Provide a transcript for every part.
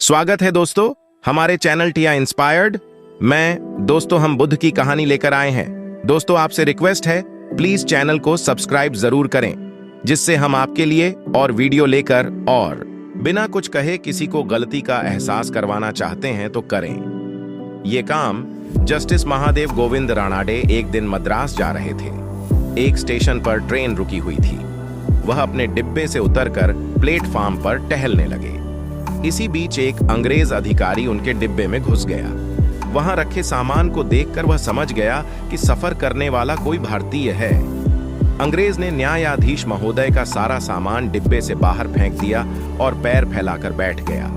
स्वागत है दोस्तों हमारे चैनल टिया इंस्पायर्ड। हम बुद्ध की कहानी लेकर आए हैं। दोस्तों आपसे रिक्वेस्ट है, प्लीज चैनल को सब्सक्राइब जरूर करें, जिससे हम आपके लिए और वीडियो लेकर और बिना कुछ कहे किसी को गलती का एहसास करवाना चाहते हैं तो करें। ये काम जस्टिस महादेव गोविंद रानाडे एक दिन मद्रास जा रहे थे। एक स्टेशन पर ट्रेन रुकी हुई थी। वह अपने डिब्बे से उतरकर प्लेटफार्म पर टहलने लगे। इसी बीच एक अंग्रेज अधिकारी उनके डिब्बे में घुस गया। वहां रखे सामान को देखकर वह समझ गया कि सफर करने वाला कोई भारतीय है। अंग्रेज ने न्यायाधीश महोदय का सारा सामान डिब्बे से बाहर फेंक दिया और पैर फैलाकर बैठ गया।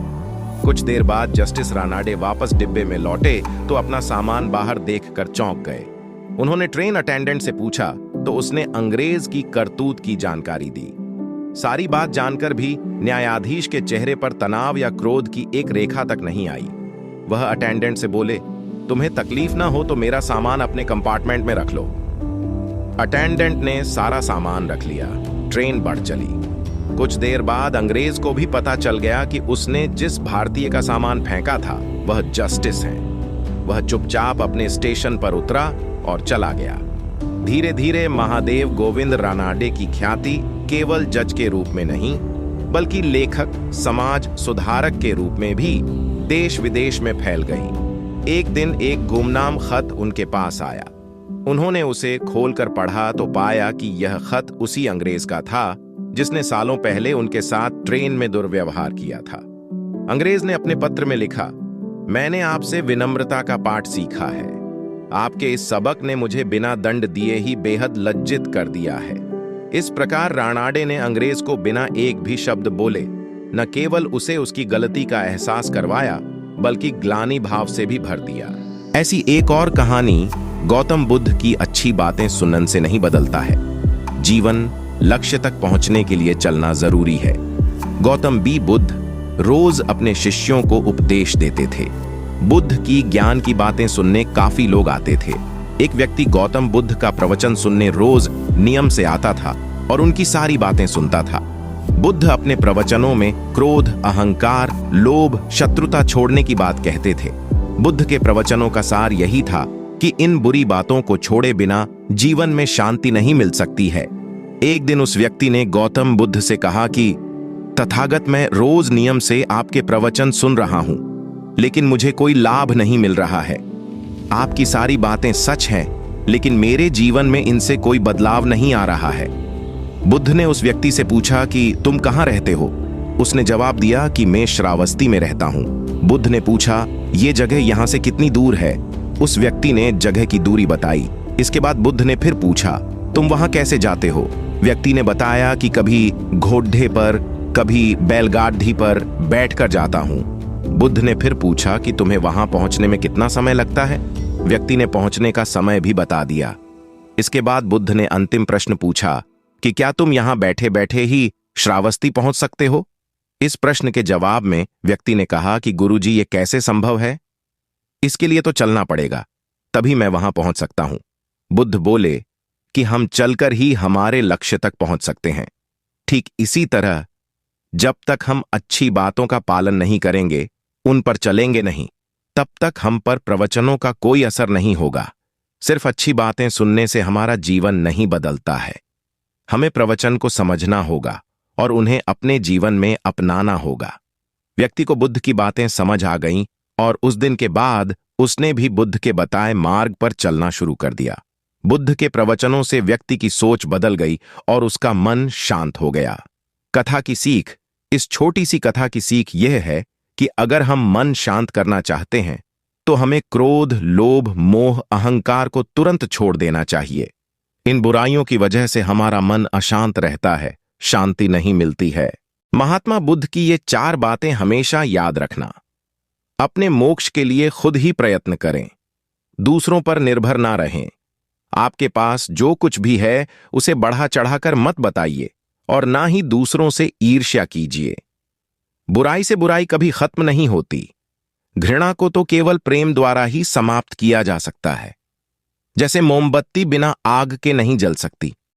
कुछ देर बाद जस्टिस रानाडे वापस डिब्बे में लौटे तो अपना सामान बाहर देखकर चौंक गए। उन्होंने ट्रेन अटेंडेंट से पूछा तो उसने अंग्रेज की करतूत की जानकारी दी। सारी बात जानकर भी न्यायाधीश के चेहरे पर तनाव या क्रोध की एक रेखा तक नहीं आई। वह अटेंडेंट से बोले, तुम्हें तकलीफ ना हो तो मेरा सामान अपने कंपार्टमेंट में रख लो। अटेंडेंट ने सारा सामान रख लिया। ट्रेन बढ़ चली। कुछ देर बाद अंग्रेज को भी पता चल गया कि उसने जिस भारतीय का सामान फेंका था वह जस्टिस है। वह चुपचाप अपने स्टेशन पर उतरा और चला गया। धीरे धीरे महादेव गोविंद रानाडे की ख्याति केवल जज के रूप में नहीं, बल्कि लेखक, समाज सुधारक के रूप में भी देश विदेश में फैल गई। एक दिन एक गुमनाम खत उनके पास आया। उन्होंने उसे खोलकर पढ़ा तो पाया कि यह खत उसी अंग्रेज का था जिसने सालों पहले उनके साथ ट्रेन में दुर्व्यवहार किया था। अंग्रेज ने अपने पत्र में लिखा, मैंने आपसे विनम्रता का पाठ सीखा है। आपके इस सबक ने मुझे बिना दंड दिए ही बेहद लज्जित कर दिया है। इस प्रकार रानाडे ने अंग्रेज को बिना एक भी शब्द बोले न केवल उसे उसकी गलती का एहसास करवाया, बल्कि ग्लानि भाव से भी भर दिया। ऐसी एक और कहानी गौतम बुद्ध की अच्छी बातें सुनने से नहीं बदलता है। जीवन लक्ष्य तक पहुंचने के लिए चलना जरूरी है। गौतम बुद्ध रोज अपने शिष्यों को उपदेश देते थे। बुद्ध की ज्ञान की बातें सुनने काफी लोग आते थे। एक व्यक्ति गौतम बुद्ध का प्रवचन सुनने रोज नियम से आता था और उनकी सारी बातें सुनता था। बुद्ध अपने प्रवचनों में क्रोध, अहंकार, लोभ, शत्रुता छोड़ने की बात कहते थे। बुद्ध के प्रवचनों का सार यही था कि इन बुरी बातों को छोड़े बिना जीवन में शांति नहीं मिल सकती है। एक दिन उस व्यक्ति ने गौतम बुद्ध से कहा कि तथागत, मैं रोज नियम से आपके प्रवचन सुन रहा हूं, लेकिन मुझे कोई लाभ नहीं मिल रहा है। आपकी सारी बातें सच हैं, लेकिन मेरे जीवन में इनसे कोई बदलाव नहीं आ रहा है। बुद्ध ने उस व्यक्ति से पूछा कि तुम कहाँ रहते हो? उसने जवाब दिया कि मैं श्रावस्ती में रहता हूँ। बुद्ध ने पूछा, ये जगह यहाँ से कितनी दूर है? उस व्यक्ति ने जगह की दूरी बताई। इसके बाद बुद्ध ने फिर पूछा, तुम वहां कैसे जाते हो? व्यक्ति ने बताया कि कभी घोड़े पर, कभी बैलगाड़ी पर बैठकर जाता हूँ। बुद्ध ने फिर पूछा कि तुम्हें वहां पहुंचने में कितना समय लगता है? व्यक्ति ने पहुंचने का समय भी बता दिया। इसके बाद बुद्ध ने अंतिम प्रश्न पूछा कि क्या तुम यहां बैठे बैठे ही श्रावस्ती पहुंच सकते हो? इस प्रश्न के जवाब में व्यक्ति ने कहा कि गुरुजी, ये कैसे संभव है? इसके लिए तो चलना पड़ेगा, तभी मैं वहां पहुंच सकता हूं। बुद्ध बोले कि हम चलकर ही हमारे लक्ष्य तक पहुंच सकते हैं। ठीक इसी तरह जब तक हम अच्छी बातों का पालन नहीं करेंगे, उन पर चलेंगे नहीं, तब तक हम पर प्रवचनों का कोई असर नहीं होगा। सिर्फ अच्छी बातें सुनने से हमारा जीवन नहीं बदलता है। हमें प्रवचन को समझना होगा और उन्हें अपने जीवन में अपनाना होगा। व्यक्ति को बुद्ध की बातें समझ आ गईं और उस दिन के बाद उसने भी बुद्ध के बताए मार्ग पर चलना शुरू कर दिया। बुद्ध के प्रवचनों से व्यक्ति की सोच बदल गई और उसका मन शांत हो गया। कथा की सीख, इस छोटी सी कथा की सीख यह है कि अगर हम मन शांत करना चाहते हैं तो हमें क्रोध, लोभ, मोह, अहंकार को तुरंत छोड़ देना चाहिए। इन बुराइयों की वजह से हमारा मन अशांत रहता है, शांति नहीं मिलती है। महात्मा बुद्ध की ये 4 बातें हमेशा याद रखना। अपने मोक्ष के लिए खुद ही प्रयत्न करें। दूसरों पर निर्भर ना रहें। आपके पास जो कुछ भी है उसे बढ़ा चढ़ाकर मत बताइए और ना ही दूसरों से ईर्ष्या कीजिए। बुराई से बुराई कभी खत्म नहीं होती। घृणा को तो केवल प्रेम द्वारा ही समाप्त किया जा सकता है। जैसे मोमबत्ती बिना आग के नहीं जल सकती,